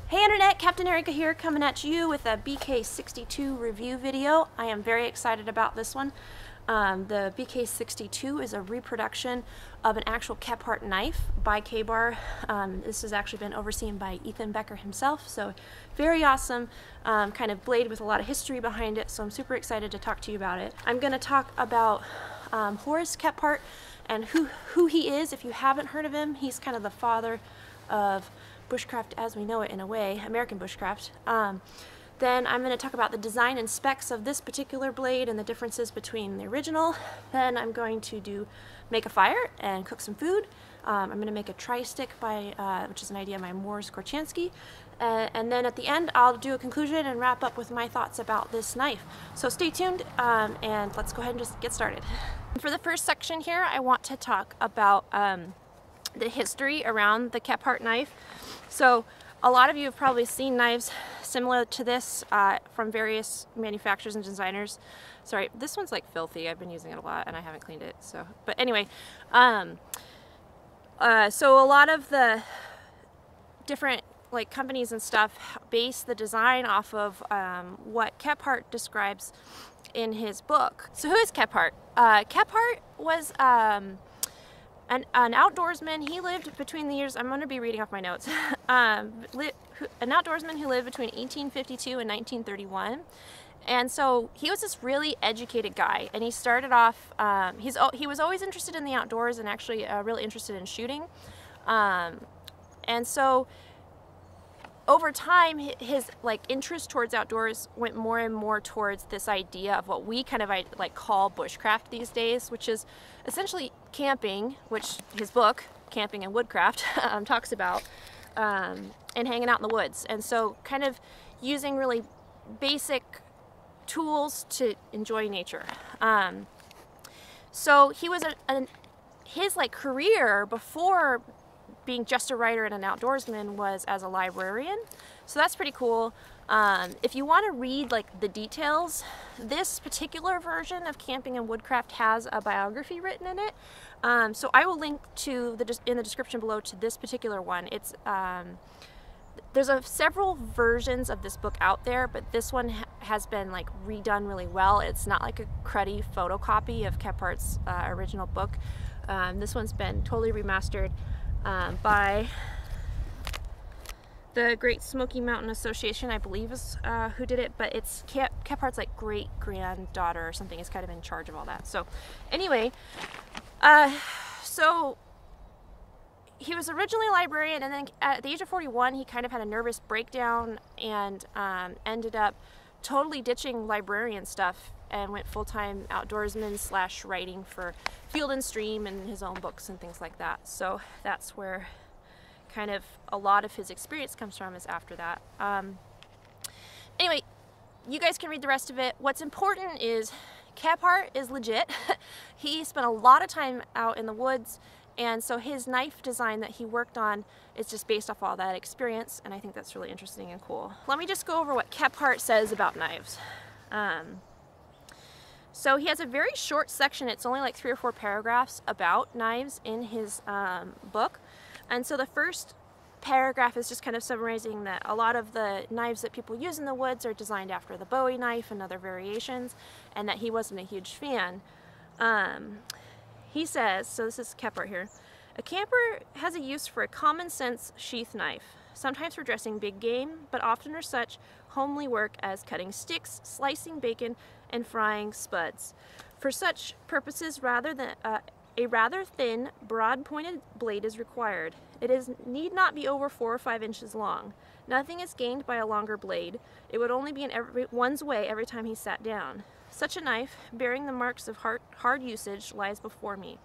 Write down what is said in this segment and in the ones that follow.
Hey Internet, Captain Erica here, coming at you with a BK62 review video. I am very excited about this one. The BK62 is a reproduction of an actual Kephart knife by K-Bar. This has actually been overseen by Ethan Becker himself, so very awesome kind of blade with a lot of history behind it, so I'm super excited to talk to you about it. I'm going to talk about Horace Kephart and who he is. If you haven't heard of him, he's kind of the father of bushcraft as we know it, in a way, American bushcraft. Then I'm going to talk about the design and specs of this particular blade and the differences between the original. Then I'm going to make a fire and cook some food. I'm going to make a tri-stick which is an idea by Morris Korchansky. And then at the end I'll do a conclusion and wrap up with my thoughts about this knife. So stay tuned and let's go ahead and just get started. For the first section here, I want to talk about the history around the Kephart knife. So a lot of you have probably seen knives similar to this from various manufacturers and designers. Sorry, this one's like filthy. I've been using it a lot and I haven't cleaned it. So, but anyway, so a lot of the different like companies and stuff base the design off of what Kephart describes in his book. So who is Kephart? Kephart was an outdoorsman. He lived between the years, I'm going to be reading off my notes, an outdoorsman who lived between 1852 and 1931. And so he was this really educated guy, and he started off, he was always interested in the outdoors and actually really interested in shooting. And so over time, his interest towards outdoors went more and more towards this idea of what we kind of call bushcraft these days, which is essentially camping, which his book, Camping and Woodcraft, talks about, and hanging out in the woods. And so kind of using really basic tools to enjoy nature. So he was his career before being just a writer and an outdoorsman was as a librarian, so that's pretty cool. If you want to read the details, this particular version of Camping and Woodcraft has a biography written in it, so I will link to in the description below to this particular one. It's there's several versions of this book out there, but this one has been redone really well. It's not like a cruddy photocopy of Kephart's original book. This one's been totally remastered by the Great Smoky Mountain Association, I believe is who did it, but it's Kephart's great-granddaughter or something is kind of in charge of all that. So anyway, so he was originally a librarian, and then at the age of 41 he kind of had a nervous breakdown and ended up totally ditching librarian stuff and went full-time outdoorsman / writing for Field and Stream and his own books and things like that. So that's where kind of a lot of his experience comes from, is after that. Anyway, you guys can read the rest of it. What's important is Kephart is legit. He spent a lot of time out in the woods, and so his knife design that he worked on is just based off all that experience, and I think that's really interesting and cool. Let me just go over what Kephart says about knives. So he has a very short section, it's only 3 or 4 paragraphs about knives in his book. And so the first paragraph is just kind of summarizing that a lot of the knives that people use in the woods are designed after the Bowie knife and other variations, and that he wasn't a huge fan. He says, so this is Kephart here, "A camper has a use for a common sense sheath knife, sometimes for dressing big game, but often for such homely work as cutting sticks, slicing bacon, and frying spuds. For such purposes, a rather thin, broad-pointed blade is required. It need not be over 4 or 5 inches long. Nothing is gained by a longer blade. It would only be in one's way every time he sat down. Such a knife, bearing the marks of hard usage, lies before me.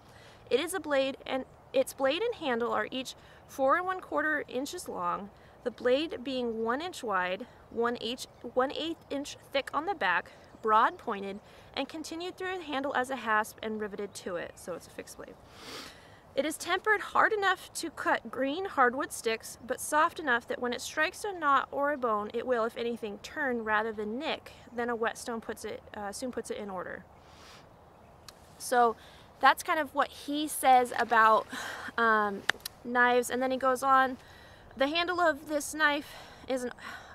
It is a blade, and its blade and handle are each 4 1/4 inches long, the blade being 1 inch wide, 1/8 inch thick on the back, broad pointed, and continued through the handle as a hasp and riveted to it," so it's a fixed blade. "It is tempered hard enough to cut green hardwood sticks, but soft enough that when it strikes a knot or a bone, it will, if anything, turn rather than nick. Then a whetstone soon puts it in order." So that's kind of what he says about knives, and then he goes on, "The handle of this knife is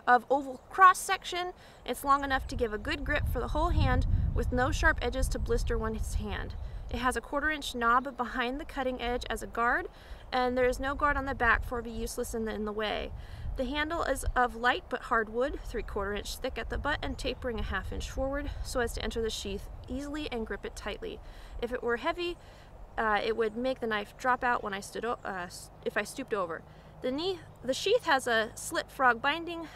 of oval cross section. It's long enough to give a good grip for the whole hand with no sharp edges to blister one's hand. It has a 1/4-inch knob behind the cutting edge as a guard, and there is no guard on the back for it to be useless in the way. The handle is of light but hard wood, 3/4-inch thick at the butt and tapering a 1/2 inch forward so as to enter the sheath easily and grip it tightly. If it were heavy, it would make the knife drop out when I if I stooped over. The sheath has a slit frog binding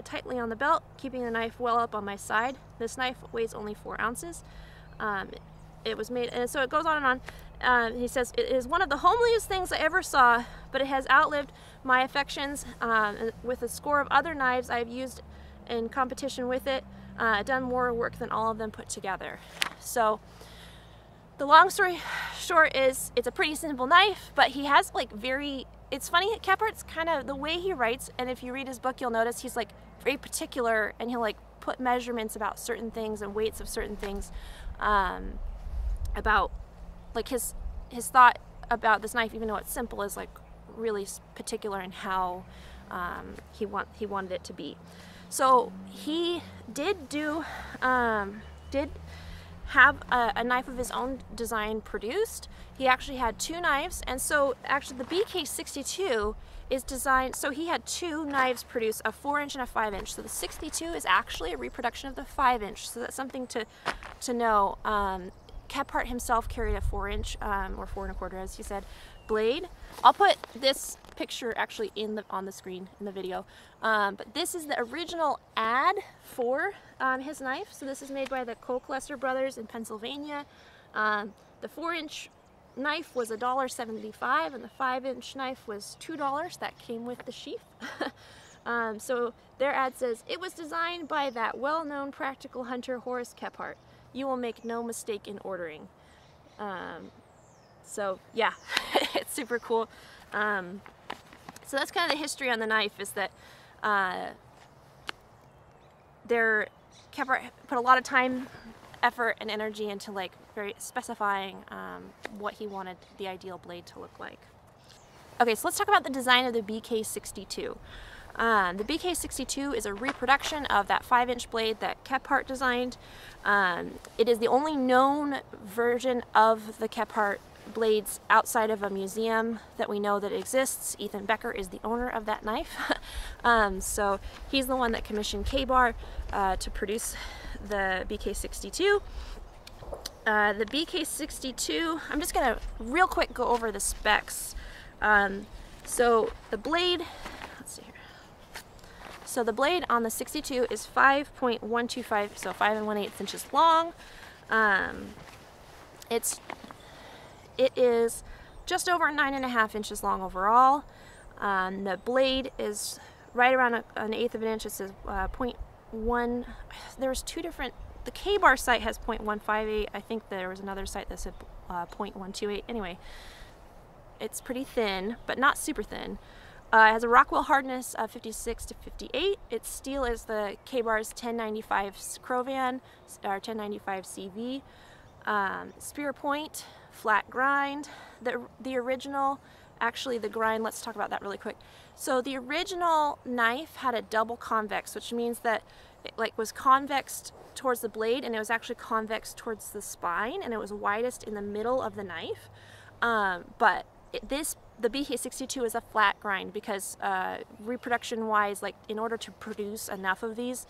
tightly on the belt, keeping the knife well up on my side. This knife weighs only 4 ounces. It was made, and so it goes on and on. He says, it is one of the homeliest things I ever saw, but it has outlived my affections. With a score of other knives I've used in competition with it, done more work than all of them put together. So the long story short is it's a pretty simple knife, but he has like it's funny, Kephart's kind of the way he writes, and if you read his book you'll notice he's like very particular, and he'll like put measurements about certain things and weights of certain things, about like his thought about this knife, even though it's simple, is like really particular in how he wanted it to be. So he did have a knife of his own design produced. He actually had 2 knives, and so actually the BK62 is designed, so he had 2 knives produced, a 4-inch and a 5-inch. So the 62 is actually a reproduction of the 5-inch, so that's something to know. Kephart himself carried a 4-inch, or 4 1/4 as he said, blade. I'll put this picture actually on the screen in the video, but this is the original ad for his knife. So this is made by the Colclester brothers in Pennsylvania. The 4-inch knife was $1.75, and the 5-inch knife was $2. That came with the sheath. So their ad says, "It was designed by that well-known practical hunter Horace Kephart. You will make no mistake in ordering." So yeah, it's super cool. So that's kind of the history on the knife, is that Kephart put a lot of time, effort, and energy into like very specifying what he wanted the ideal blade to look like. Okay, so let's talk about the design of the BK62. The BK62 is a reproduction of that 5-inch blade that Kephart designed. It is the only known version of the Kephart blades outside of a museum that we know that exists. Ethan Becker is the owner of that knife. So he's the one that commissioned K-Bar to produce the BK62. The BK62, I'm just gonna real quick go over the specs. So the blade, let's see here. So the blade on the 62 is 5.125, so 5 1/8 inches long. It is just over 9.5 inches long overall. The blade is right around an 1/8 of an inch. It says 0.1. There's 2 different. The K-Bar site has 0.158. I think there was another site that said 0.128. Anyway, it's pretty thin, but not super thin. It has a Rockwell hardness of 56 to 58. Its steel is the K-Bar's 1095 Crovan, or 1095 CV. Spear point, flat grind. The original, actually the grind, let's talk about that really quick. So the original knife had a double convex, which means that it was convexed towards the blade, and it was actually convex towards the spine, and it was widest in the middle of the knife. But the BK62 is a flat grind because reproduction wise, like in order to produce enough of these,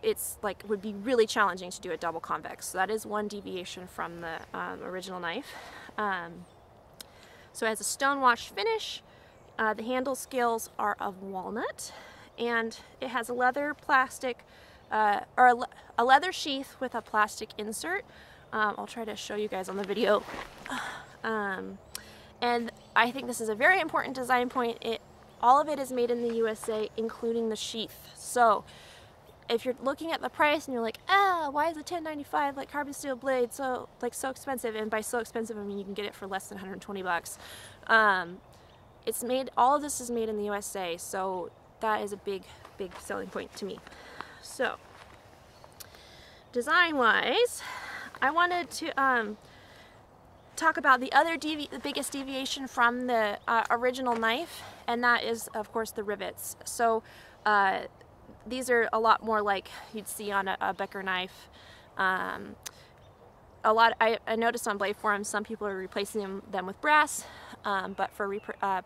it's like would be really challenging to do a double convex. So that is one deviation from the original knife. So it has a stone wash finish. The handle scales are of walnut, and it has a leather plastic or a leather sheath with a plastic insert. I'll try to show you guys on the video. And I think this is a very important design point. All of it is made in the USA, including the sheath. So if you're looking at the price and you're like, why is a 1095 like carbon steel blade so expensive? And by so expensive, I mean you can get it for less than 120 bucks. It's made, all of this is made in the USA, so that is a big selling point to me. So design wise, I wanted to talk about the other the biggest deviation from the original knife, and that is, of course, the rivets. So these are a lot more like you'd see on a Becker knife. I noticed on Bladeforums some people are replacing them with brass, but for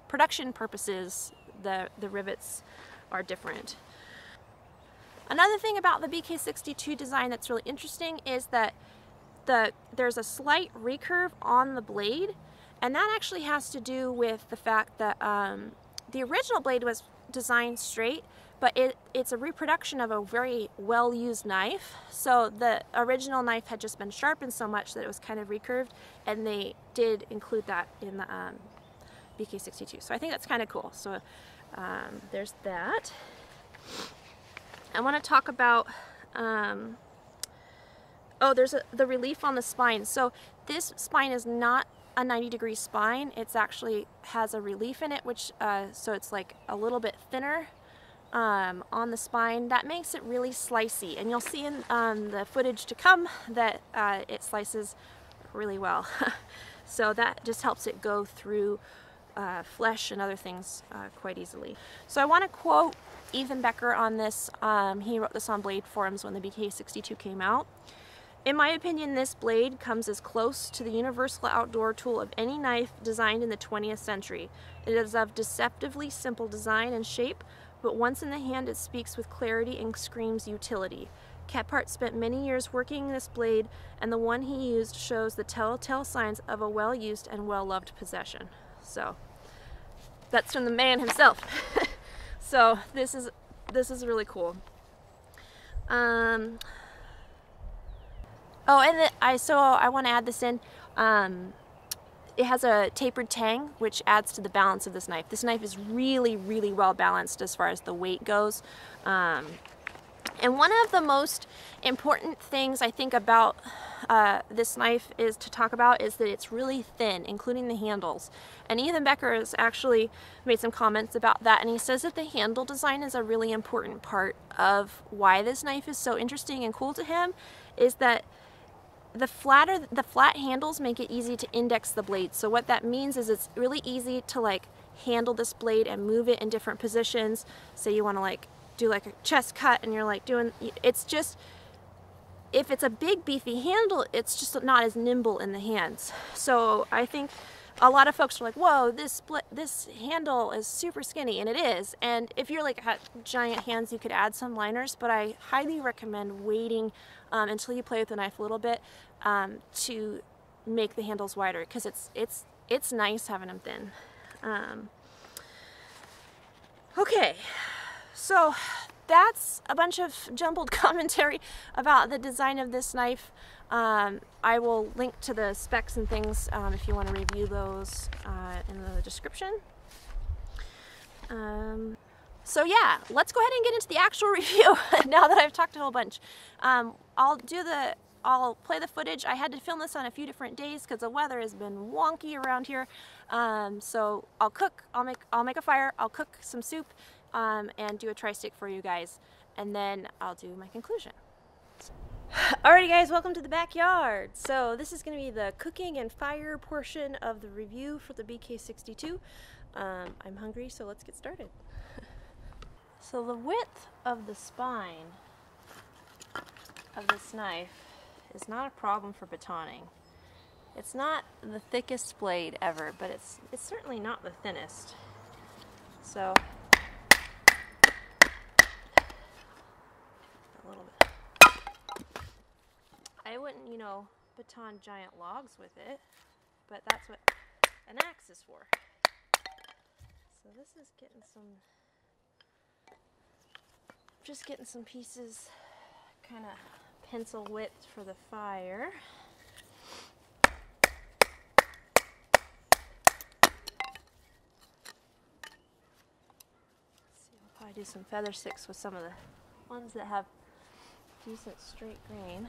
production purposes, the rivets are different. Another thing about the BK62 design that's really interesting is that there's a slight recurve on the blade, and that actually has to do with the fact that the original blade was designed straight, but it's a reproduction of a very well-used knife. So the original knife had just been sharpened so much that it was kind of recurved, and they did include that in the BK62. So I think that's kind of cool. So there's that. I want to talk about there's the relief on the spine. So this spine is not a 90-degree spine. It's actually has a relief in it, which so it's like a little bit thinner on the spine. That makes it really slicey, and you'll see in the footage to come that it slices really well. So that just helps it go through flesh and other things quite easily. So I want to quote Ethan Becker on this. He wrote this on Bladeforums when the BK62 came out. "In my opinion, this blade comes as close to the universal outdoor tool of any knife designed in the 20th century. It is of deceptively simple design and shape, but once in the hand it speaks with clarity and screams utility. Kephart spent many years working this blade, and the one he used shows the telltale signs of a well-used and well-loved possession." So that's from the man himself. So this is really cool. Oh, and I want to add this in. It has a tapered tang, which adds to the balance of this knife. This knife is really, really well balanced as far as the weight goes. And one of the most important things I think about this knife is that it's really thin, including the handles. And Ethan Becker has actually made some comments about that, and he says that the handle design is a really important part of why this knife is so interesting and cool to him, is that the flat handles make it easy to index the blade. So what that means is it's really easy to like handle this blade and move it in different positions. Say you want to like do like a chest cut, and you're like it's just, if it's a big beefy handle, it's just not as nimble in the hands. So I think a lot of folks are like, whoa, this handle is super skinny, and it is. And if you're like had giant hands, you could add some liners, but I highly recommend waiting until you play with the knife a little bit to make the handles wider, because it's nice having them thin. Okay, so that's a bunch of jumbled commentary about the design of this knife. I will link to the specs and things if you want to review those in the description. So yeah, let's go ahead and get into the actual review now that I've talked a whole bunch. I'll play the footage. I had to film this on a few different days because the weather has been wonky around here. So I'll cook, I'll make a fire, I'll cook some soup, and do a tri-stick for you guys, and then I'll do my conclusion. Alrighty guys, welcome to the backyard. So this is going to be the cooking and fire portion of the review for the BK62. I'm hungry, so let's get started. So the width of the spine of this knife is not a problem for batoning. It's not the thickest blade ever, but it's certainly not the thinnest. So a little bit. I wouldn't, you know, baton giant logs with it, but that's what an axe is for. So this is just getting some pieces kind of pencil width for the fire. See, I'll probably do some feather sticks with some of the ones that have decent straight grain.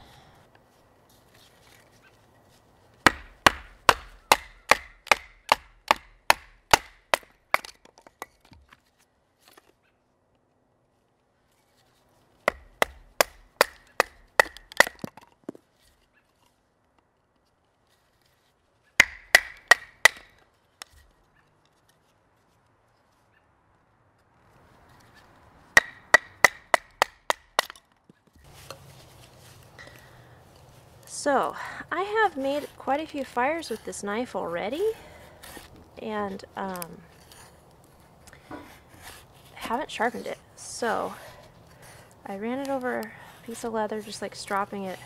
So, I have made quite a few fires with this knife already, and haven't sharpened it. So, I ran it over a piece of leather, just like stropping it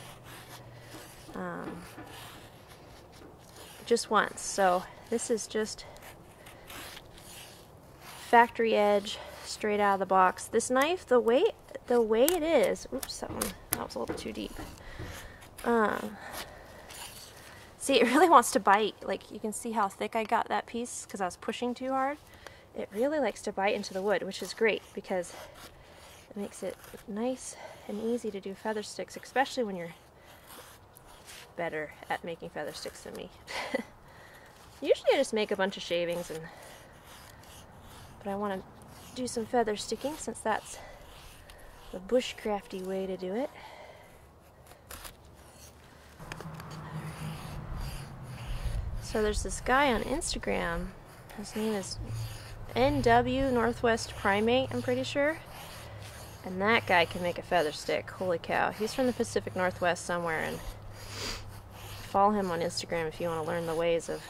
just once. So, this is just factory edge, straight out of the box. This knife, the way it is, oops, that was a little too deep. See, it really wants to bite. Like, you can see how thick I got that piece because I was pushing too hard. It really likes to bite into the wood, which is great because it makes it nice and easy to do feather sticks, especially when you're better at making feather sticks than me. Usually I just make a bunch of shavings, but I want to do some feather sticking since that's the bushcrafty way to do it. So there's this guy on Instagram, his name is NW Northwest Primate, I'm pretty sure. And that guy can make a feather stick, holy cow. He's from the Pacific Northwest somewhere, and follow him on Instagram if you want to learn the ways of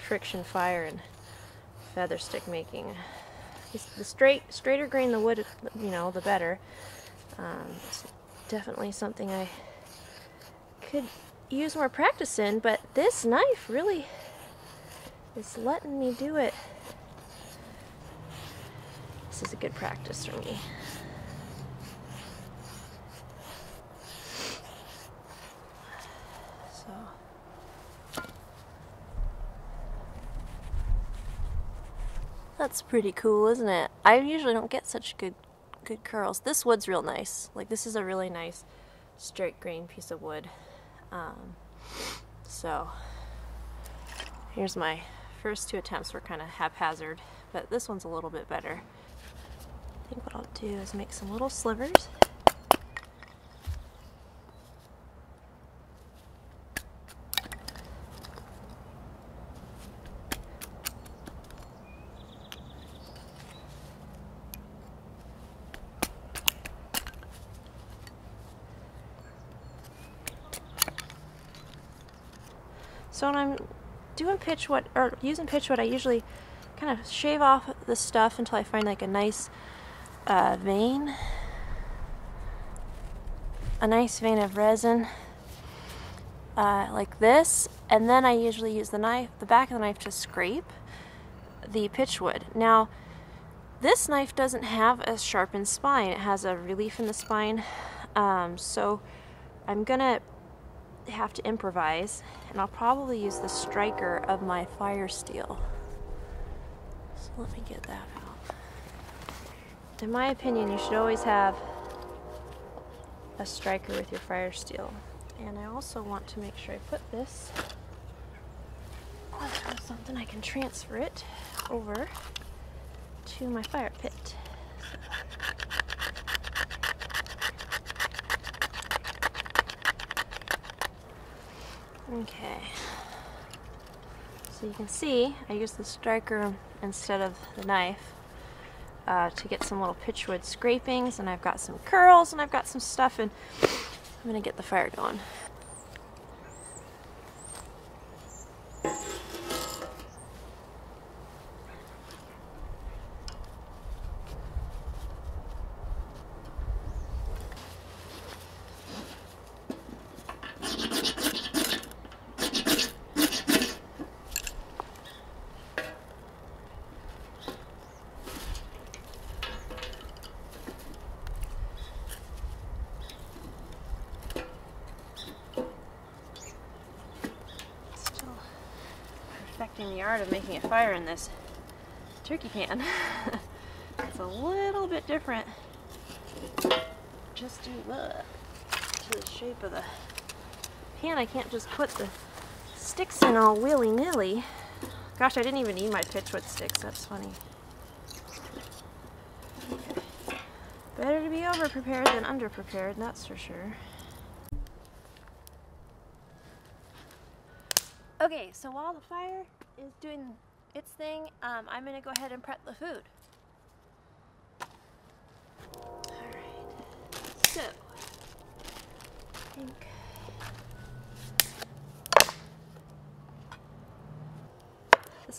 friction fire and feather stick making. The straighter grain the wood, you know, the better. It's definitely something I could use more practice in, but this knife really is letting me do it. This is a good practice for me. So that's pretty cool, isn't it? I usually don't get such good curls. This wood's real nice. Like, this is a really nice straight grain piece of wood. So here's my first two attempts were kind of haphazard, but this one's a little bit better. I think what I'll do is make some little slivers. So when I'm doing pitchwood, or using pitchwood, I usually kind of shave off the stuff until I find like a nice vein. A nice vein of resin, like this, and then I usually use the back of the knife to scrape the pitchwood. Now, this knife doesn't have a sharpened spine. It has a relief in the spine, so I'm gonna have to improvise, and I'll probably use the striker of my fire steel. So let me get that out. In my opinion, you should always have a striker with your fire steel. And I also want to make sure I put this on something I can transfer it over to my fire pit. Okay, so you can see I use the striker instead of the knife to get some little pitchwood scrapings, and I've got some curls and I've got some stuff, and I'm gonna get the fire going. Perfecting the art of making a fire in this turkey pan. It's a little bit different just to the shape of the pan. I can't just put the sticks in all willy-nilly. Gosh, I didn't even need my pitchwood sticks. That's funny. Okay. Better to be over-prepared than under-prepared, that's for sure. Okay, so while the fire is doing its thing, I'm going to go ahead and prep the food. Alright, so I think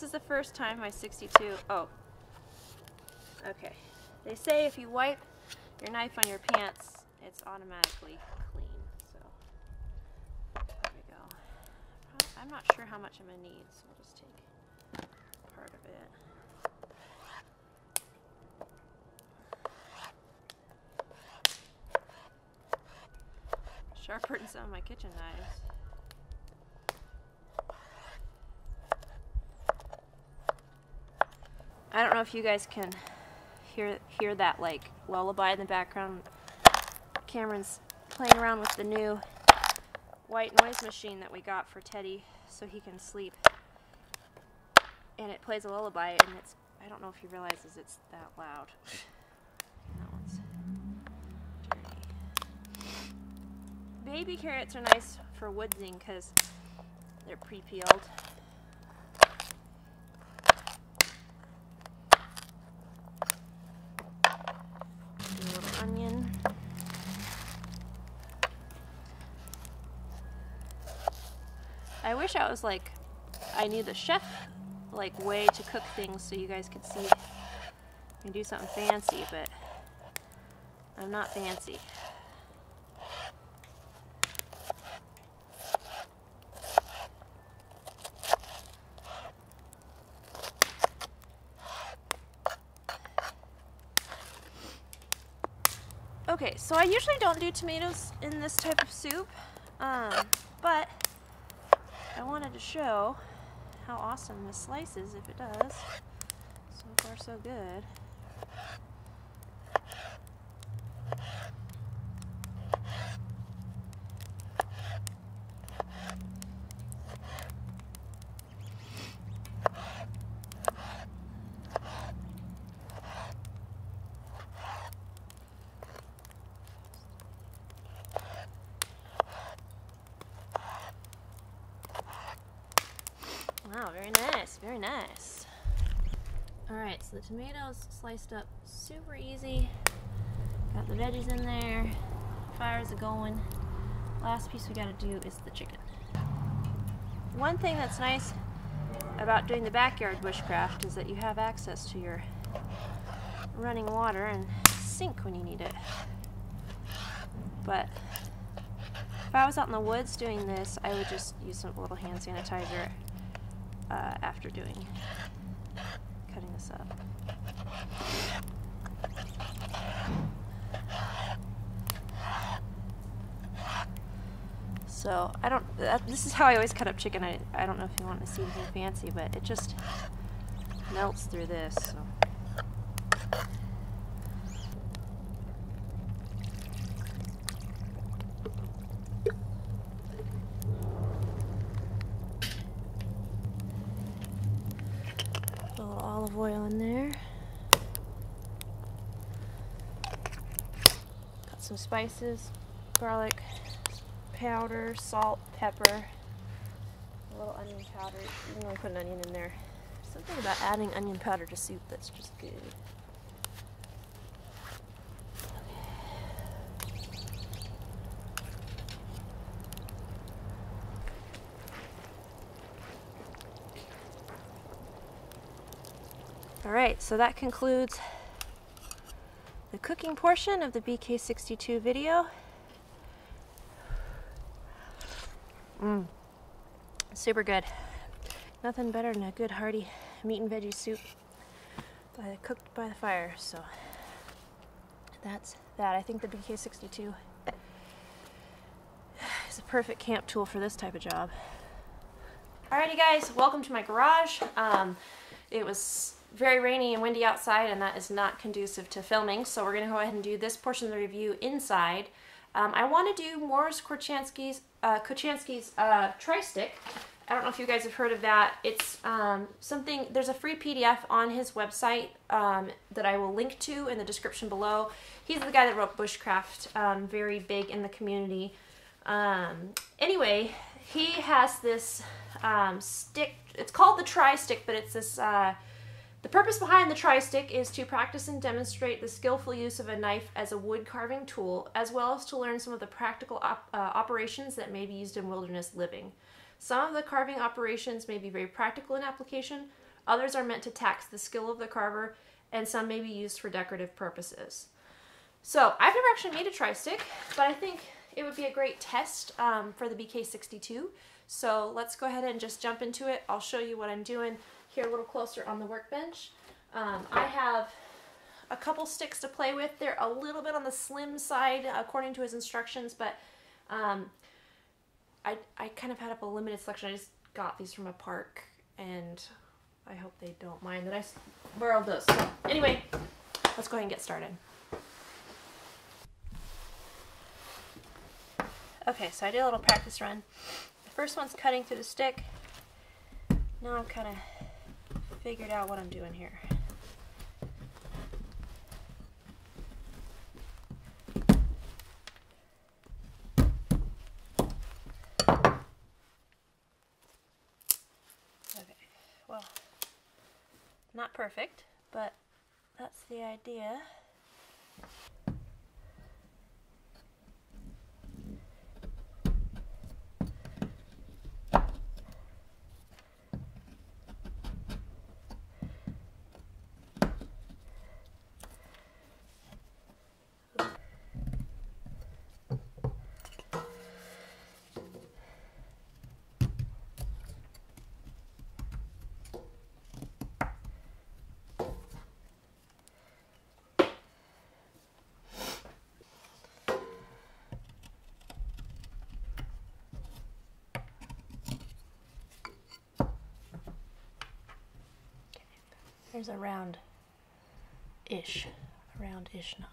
this is the first time my 62, oh, okay. They say if you wipe your knife on your pants, it's automatically clean, so there we go. I'm not sure how much I'm going to need, so we'll just take part of it. Sharper than some of my kitchen knives. I don't know if you guys can hear that like lullaby in the background. Cameron's playing around with the new white noise machine that we got for Teddy so he can sleep. And it plays a lullaby, and it's, I don't know if he realizes it's that loud. That one's dirty. Baby carrots are nice for woodsing because they're pre-peeled. A little onion. I wish I was like, I knew the chef like way to cook things so you guys could see and do something fancy, but I'm not fancy. Okay, so I usually don't do tomatoes in this type of soup, but I wanted to show how awesome this slice is if it does. So far so good. Wow, very nice, very nice. Alright, so the tomatoes sliced up super easy. Got the veggies in there. Fires are going. Last piece we gotta do is the chicken. One thing that's nice about doing the backyard bushcraft is that you have access to your running water and sink when you need it. But if I was out in the woods doing this, I would just use a little hand sanitizer after cutting this up. So I don't, this is how I always cut up chicken. I don't know if you want to see anything fancy, but it just melts through this. So. A little olive oil in there. Got some spices, garlic powder, salt, pepper, a little onion powder. You can only put an onion in there. Something about adding onion powder to soup that's just good. Alright, so that concludes the cooking portion of the BK62 video. Super good. Nothing better than a good hearty meat and veggie soup cooked by the fire. So that's that. I think the BK62 is a perfect camp tool for this type of job. Alrighty guys, welcome to my garage. It was very rainy and windy outside, and that is not conducive to filming, so we're going to go ahead and do this portion of the review inside. I want to do Morris Kochanski's tri-stick. I don't know if you guys have heard of that. It's something, there's a free PDF on his website that I will link to in the description below. He's the guy that wrote Bushcraft, very big in the community. Anyway, he has this stick. It's called the tri-stick, but it's this, the purpose behind the tri-stick is to practice and demonstrate the skillful use of a knife as a wood carving tool, as well as to learn some of the practical operations that may be used in wilderness living. Some of the carving operations may be very practical in application, Others are meant to tax the skill of the carver, and some may be used for decorative purposes. So I've never actually made a tri-stick, but I think it would be a great test for the BK62. So let's go ahead and just jump into it. I'll show you what I'm doing here a little closer on the workbench. I have a couple sticks to play with. They're a little bit on the slim side according to his instructions, but I kind of had up a limited selection. I just got these from a park, and I hope they don't mind that I borrowed those. So anyway, let's go ahead and get started. Okay, so I did a little practice run. The first one's cutting through the stick. Now I'm kind of figured out what I'm doing here. Okay, well, not perfect, but that's the idea. There's a round-ish notch.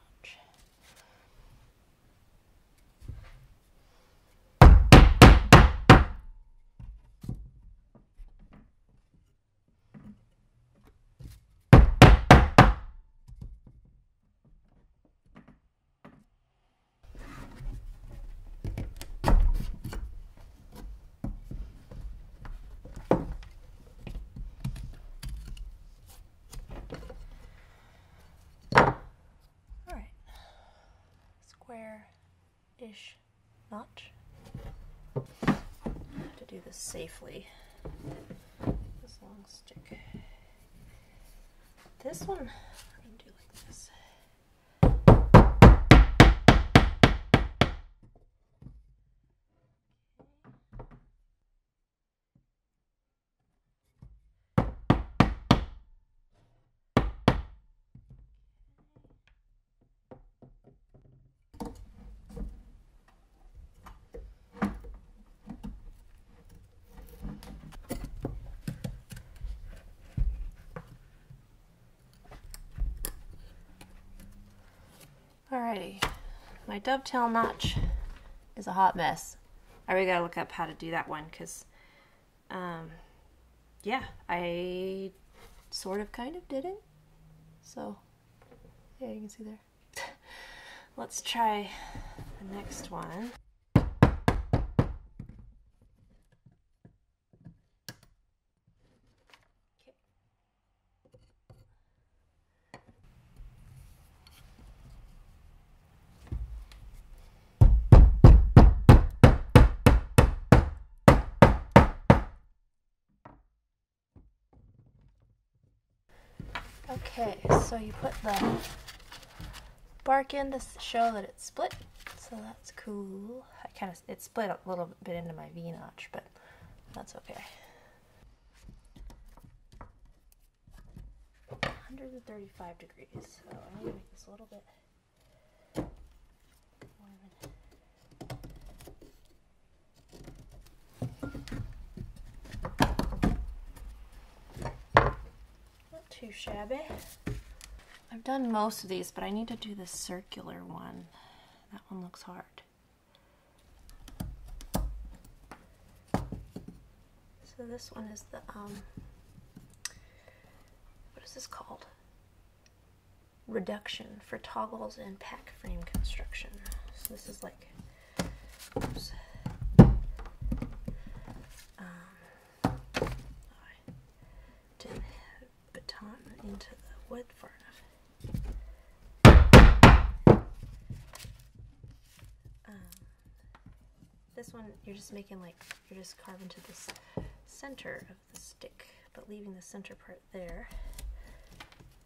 Square-ish notch. I have to do this safely. This long stick. This one, I'm gonna do like this. Alrighty, my dovetail notch is a hot mess. I really gotta look up how to do that one because, yeah, I sort of kind of did it. So, yeah, you can see there. Let's try the next one. Okay, so you put the bark in to show that it's split, so that's cool. It split a little bit into my V-notch, but that's okay. 135 degrees, so I need to make this a little bit more not too shabby. I've done most of these, but I need to do the circular one. That one looks hard. So this one is the, what is this called? Reduction for toggles and pack frame construction. So this is like, oops. I didn't baton into the wood far enough. This one, you're just making like, you're just carving to this center of the stick, but leaving the center part there.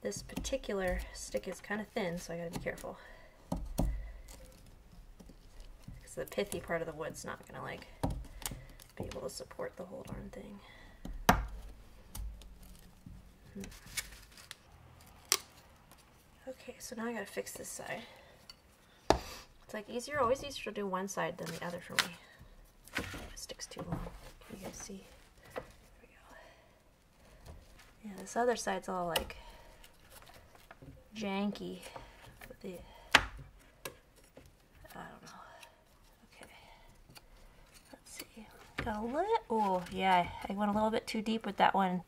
This particular stick is kind of thin, so I gotta be careful. Because the pithy part of the wood's not gonna like be able to support the whole darn thing. Okay, so now I gotta fix this side. It's like always easier to do one side than the other for me. It sticks too long. Can you guys see? There we go. Yeah, this other side's all like janky with the, I don't know. Okay, let's see. Got a little, oh yeah, I went a little bit too deep with that one,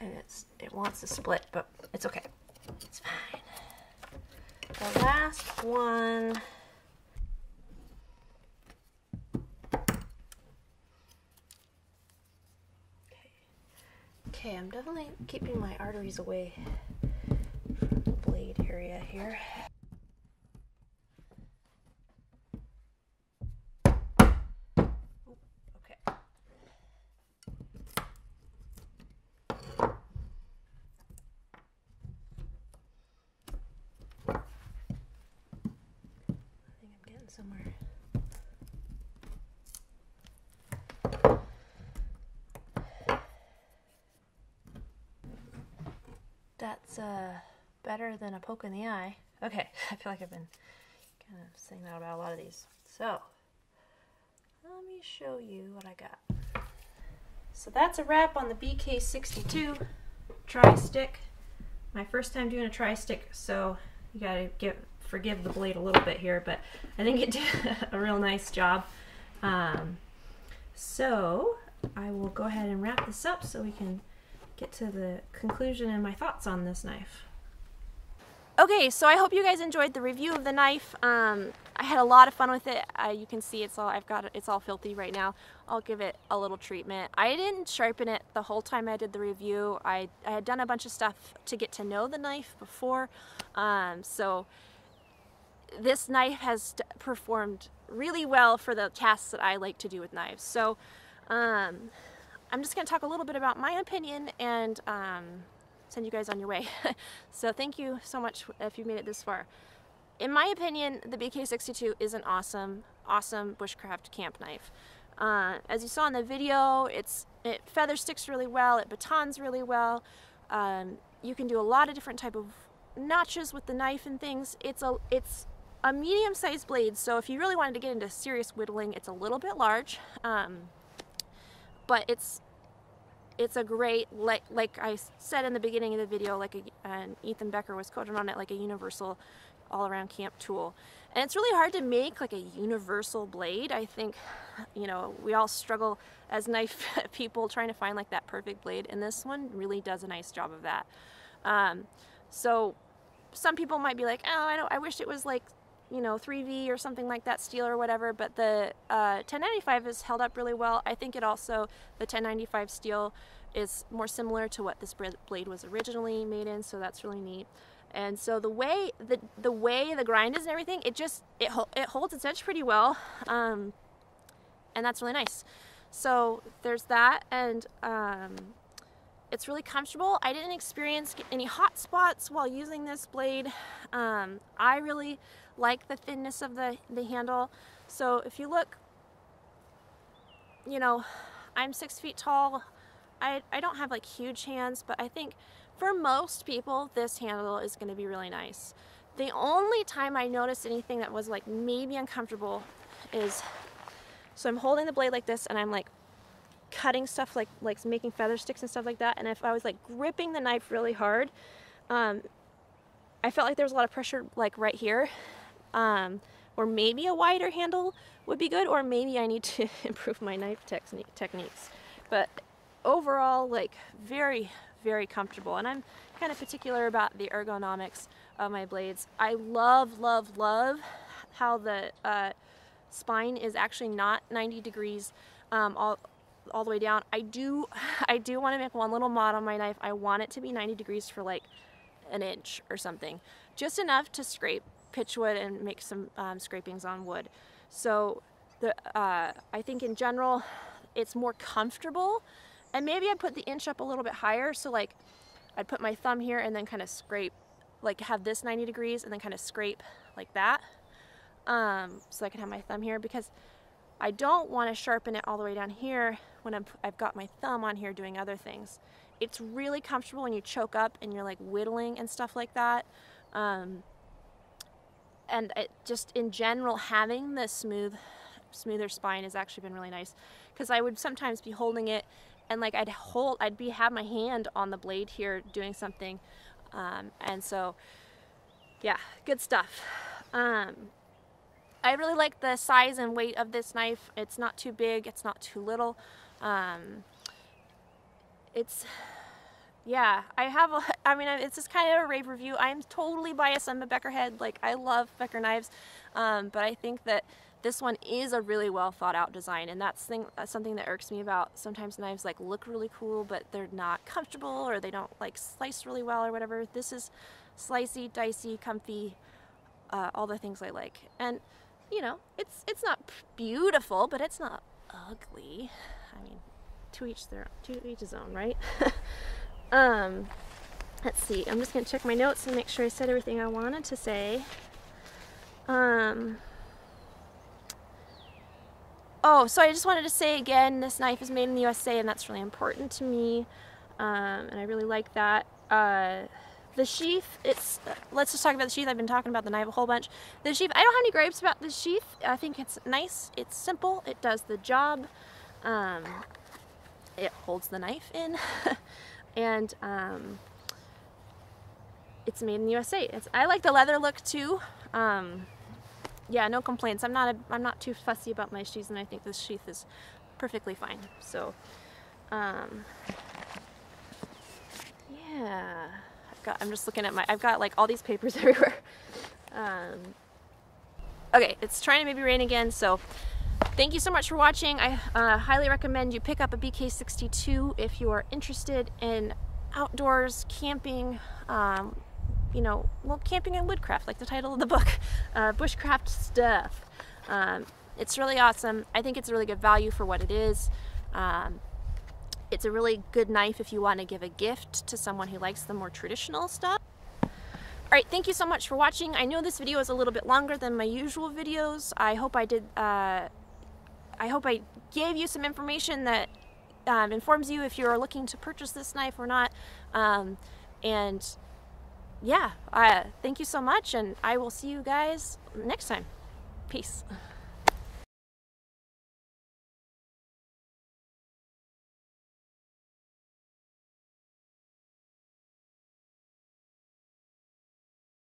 and it wants to split, but it's okay. It's fine. The last one. Okay, I'm definitely keeping my arteries away from the blade area here. Okay. I think I'm getting somewhere. That's better than a poke in the eye. Okay, I feel like I've been kind of saying that about a lot of these. So, let me show you what I got. So that's a wrap on the BK62 tri-stick. My first time doing a tri-stick, so you gotta forgive the blade a little bit here, but I think it did a real nice job. So I will go ahead and wrap this up so we can get to the conclusion and my thoughts on this knife. Okay, so I hope you guys enjoyed the review of the knife. I had a lot of fun with it. You can see it's all filthy right now. I'll give it a little treatment. I didn't sharpen it the whole time I did the review. I had done a bunch of stuff to get to know the knife before, so this knife has performed really well for the tasks that I like to do with knives. So I'm just going to talk a little bit about my opinion and send you guys on your way. So thank you so much if you made it this far. In my opinion, the BK62 is an awesome bushcraft camp knife. As you saw in the video, it feather sticks really well, it batons really well. You can do a lot of different type of notches with the knife and things. It's a medium-sized blade, so if you really wanted to get into serious whittling, it's a little bit large. But it's a great, like I said in the beginning of the video, and Ethan Becker was quoted on it, like a universal all-around camp tool. And it's really hard to make like a universal blade. I think, you know, we all struggle as knife people trying to find like that perfect blade, and this one really does a nice job of that. So some people might be like, oh, I wish it was like, you know, 3V or something like that, steel or whatever, but the 1095 has held up really well. I think the 1095 steel is more similar to what this blade was originally made in, so that's really neat. And so the way the grind is and everything, it holds its edge pretty well, and that's really nice. So there's that, and it's really comfortable. I didn't experience any hot spots while using this blade. I really like the thinness of the handle. So if you look, you know, I'm 6 feet tall. I don't have like huge hands, but I think for most people this handle is going to be really nice. The only time I noticed anything that was like maybe uncomfortable is, so I'm holding the blade like this and I'm like cutting stuff like making feather sticks and stuff like that, and if I was like gripping the knife really hard, I felt like there was a lot of pressure like right here, or maybe a wider handle would be good, or maybe I need to improve my knife techniques. But overall, like very, very comfortable, and I'm kind of particular about the ergonomics of my blades. I love, love, love how the spine is actually not 90 degrees all the way down. I do want to make one little mod on my knife. I want it to be 90 degrees for like an inch or something, just enough to scrape pitch wood and make some scrapings on wood. So I think in general it's more comfortable, And maybe I put the inch up a little bit higher, so like I'd put my thumb here and then kind of scrape, like have this 90 degrees and then kind of scrape like that, so I can have my thumb here, because I don't want to sharpen it all the way down here when I've got my thumb on here doing other things. It's really comfortable when you choke up and you're like whittling and stuff like that. And it just in general, having the smoother spine has actually been really nice, because I would sometimes be holding it and like I'd have my hand on the blade here doing something, and so yeah, good stuff. I really like the size and weight of this knife. It's not too big, it's not too little. Yeah, it's just kind of a rave review. I'm totally biased. I'm a Beckerhead. Like, I love Becker knives, but I think that this one is a really well thought out design, and that's something that irks me about sometimes knives like look really cool, but they're not comfortable, or they don't like slice really well or whatever. This is slicey, dicey, comfy, all the things I like. And you know, it's not beautiful, but it's not ugly. I mean, to each his own, right? Let's see. I'm just gonna check my notes and make sure I said everything I wanted to say. Oh, so I just wanted to say again, this knife is made in the USA, and that's really important to me, and I really like that. The sheath, let's just talk about the sheath. I've been talking about the knife a whole bunch. The sheath, I don't have any gripes about the sheath. I think it's nice, it's simple, it does the job. It holds the knife in, and it's made in the USA. I like the leather look too. Yeah, no complaints. I'm not too fussy about my sheaths, and I think this sheath is perfectly fine. So, yeah. I'm just looking at I've got like all these papers everywhere. Okay, it's trying to maybe rain again, so thank you so much for watching. I highly recommend you pick up a BK62 if you are interested in outdoors, camping, you know, well, camping and woodcraft, like the title of the book, bushcraft stuff. It's really awesome. I think it's a really good value for what it is. It's a really good knife if you want to give a gift to someone who likes the more traditional stuff. Alright, thank you so much for watching. I know this video is a little bit longer than my usual videos. I hope I gave you some information that informs you if you're looking to purchase this knife or not. And yeah, thank you so much, and I will see you guys next time. Peace.